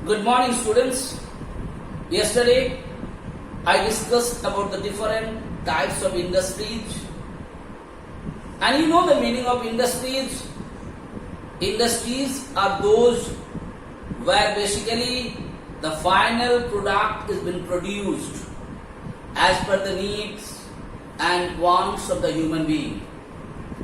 Good morning, students. Yesterday I discussed about the different types of industries, and you know the meaning of industries. Industries are those where basically the final product is been produced as per the needs and wants of the human being.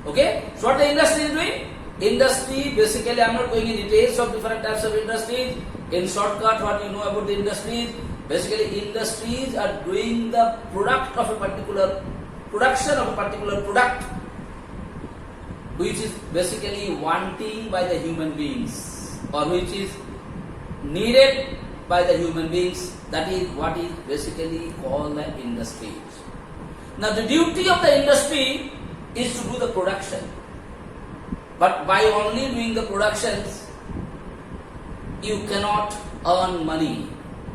Okay? So what the industry is doing? Industry, basically I am not going in details of different types of industries. In shortcut, what you know about the industries? Basically industries are doing the production of a particular product which is basically wanting by the human beings or which is needed by the human beings. That is what is basically called the industries. Now the duty of the industry is to do the production, but by only doing the productions you cannot earn money,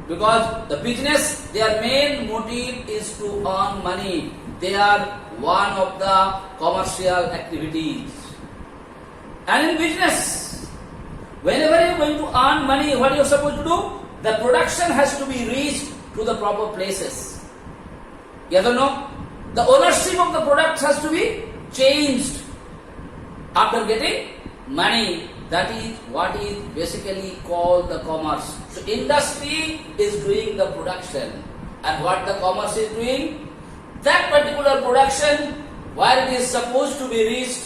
because the business, their main motive is to earn money. They are one of the commercial activities. And in business, whenever you are going to earn money, what you are supposed to do? The production has to be reached to the proper places. Yes or no? The ownership of the product has to be changed after getting money. That is what is basically called the commerce. So industry is doing the production, and what the commerce is doing? That particular production, where it is supposed to be reached,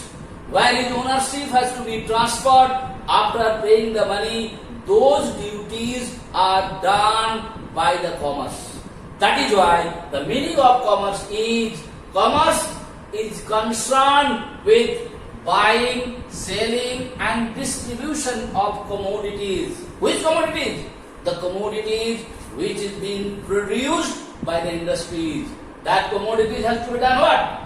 where its ownership has to be transferred after paying the money, those duties are done by the commerce. That is why the meaning of commerce is concerned with buying, selling and distribution of commodities. Which commodities? The commodities which is being produced by the industries. That commodities has to be done what?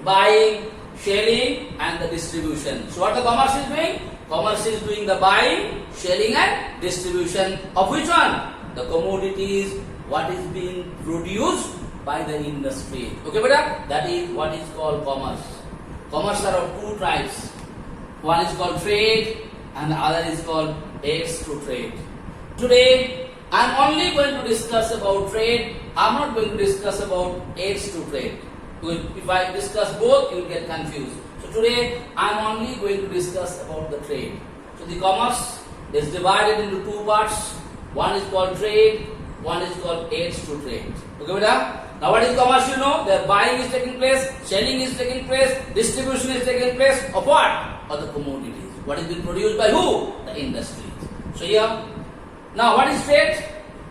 Buying, selling and the distribution. So what the commerce is doing? Commerce is doing the buying, selling and distribution of which one? The commodities what is being produced by the industry. Okay, beta? That is what is called commerce. Commerce are of two types. One is called trade and the other is called aids to trade. Today I am only going to discuss about trade. I am not going to discuss about aids to trade. If I discuss both, you will get confused. So today I am only going to discuss about the trade. So the commerce is divided into two parts. One is called trade, one is called aids to trade. Okay, beta? Now what is commerce? You know, their buying is taking place, selling is taking place, distribution is taking place of what? Of the commodities. What is being produced by who? The industries. So here, now what is trade?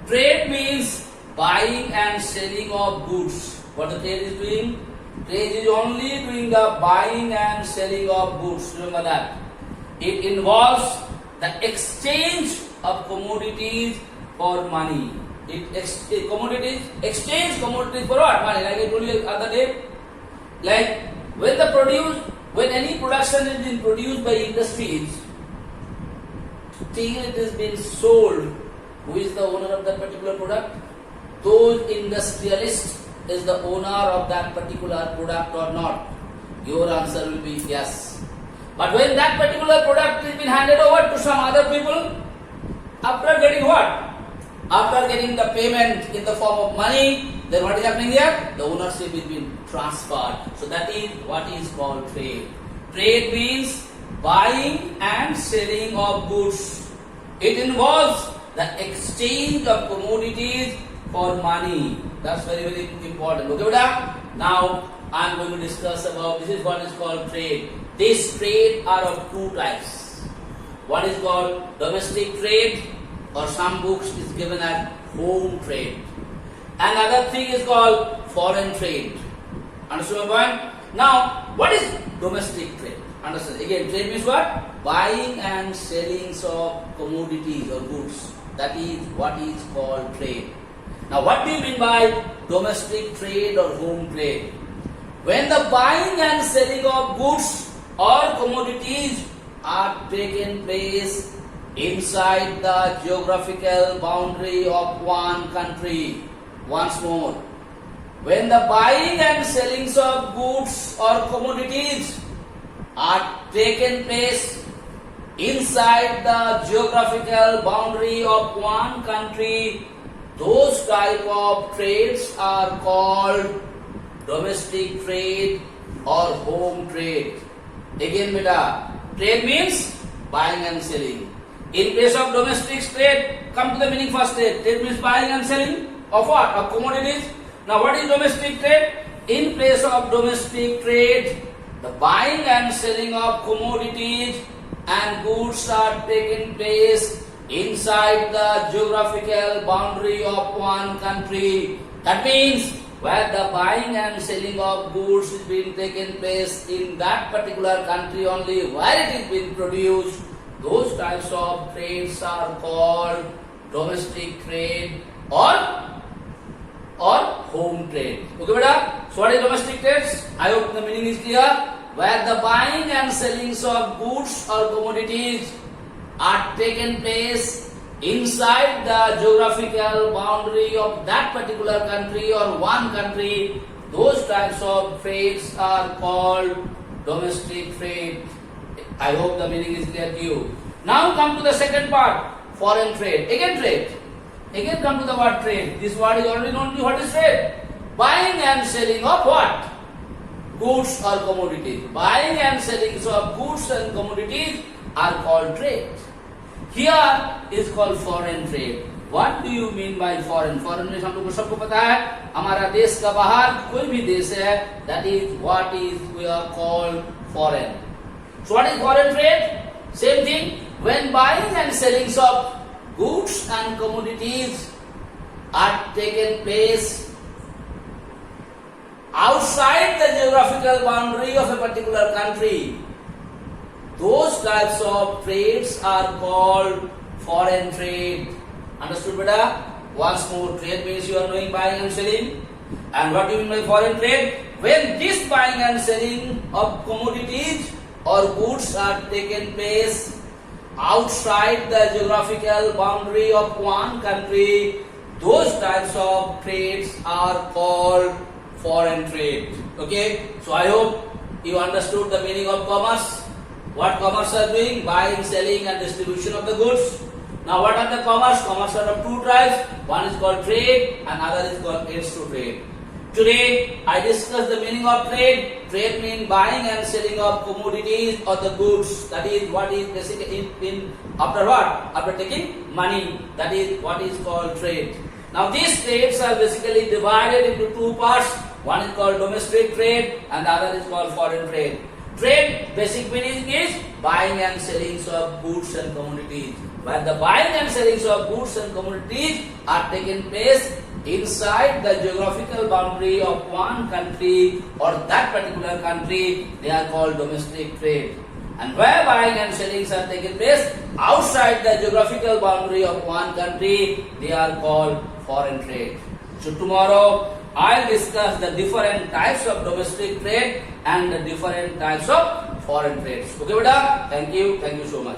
Trade means buying and selling of goods. What the trade is doing? Trade is only doing the buying and selling of goods. Remember that. It involves the exchange of commodities for money. Exchange commodities for what? Money. Like I told you the other day, like when any production is being produced by industries, till it is being sold, who is the owner of that particular product? Those industrialists is the owner of that particular product or not? Your answer will be yes. But when that particular product is been handed over to some other people, after getting what? After getting the payment in the form of money, then what is happening here? The ownership is being transferred. So that is what is called trade. Trade means buying and selling of goods. It involves the exchange of commodities for money. That's very, very important. Okay, beta? Now I am going to discuss about, this is what is called trade. This trade are of two types. One is called domestic trade, or some books is given as home trade. Another thing is called foreign trade. Understand my point? Now, what is domestic trade? Understand? Again, trade means what? Buying and selling of commodities or goods. That is what is called trade. Now, what do you mean by domestic trade or home trade? When the buying and selling of goods or commodities are taken place inside the geographical boundary of one country. Once more, when the buying and selling of goods or commodities are taken place inside the geographical boundary of one country, those type of trades are called domestic trade or home trade. Again beta, trade means buying and selling. In place of domestic trade, come to the meaning first. Trade means buying and selling of what? Of commodities. Now what is domestic trade? In place of domestic trade, the buying and selling of commodities and goods are taking place inside the geographical boundary of one country. That means where the buying and selling of goods is being taken place in that particular country only, where it is being produced, those types of trades are called domestic trade or home trade. Okay, beta? So what is domestic trades? I hope the meaning is clear. Where the buying and selling of goods or commodities are taken place inside the geographical boundary of that particular country or one country, those types of trades are called domestic trade. I hope the meaning is clear to you. Now come to the second part, foreign trade. Again trade. Again come to the word trade. This word is already known to you. What is trade? Buying and selling of what? Goods or commodities. Buying and selling of goods and commodities are called trade. Here is called foreign trade. What do you mean by foreign? Foreign means हम लोग को सबको पता है हमारा देश का बाहर कोई भी देश है, that is what is we are called foreign. So what is foreign trade? Same thing. When buying and selling of goods and commodities are taken place outside the geographical boundary of a particular country, those types of trades are called foreign trade. Understood, beta? Once more, trade means you are doing buying and selling. And what do you mean by foreign trade? When this buying and selling of commodities or goods are taken place outside the geographical boundary of one country, those types of trades are called foreign trade. Okay, so I hope you understood the meaning of commerce. What commerce are doing? Buying, selling and distribution of the goods. Now what are the commerce? Commerce are of two types. One is called trade and other is called aids to trade. Today I discussed the meaning of trade. Trade means buying and selling of commodities or the goods. That is what is basically in after what? After taking money. That is what is called trade. Now these trades are basically divided into two parts. One is called domestic trade and the other is called foreign trade. Trade basic meaning is buying and selling of goods and commodities. Where the buying and selling of goods and commodities are taken place inside the geographical boundary of one country or that particular country, they are called domestic trade. And where buying and selling are taken place outside the geographical boundary of one country, they are called foreign trade. So tomorrow I'll discuss the different types of domestic trade and the different types of foreign trades. Okay, beta? Thank you so much.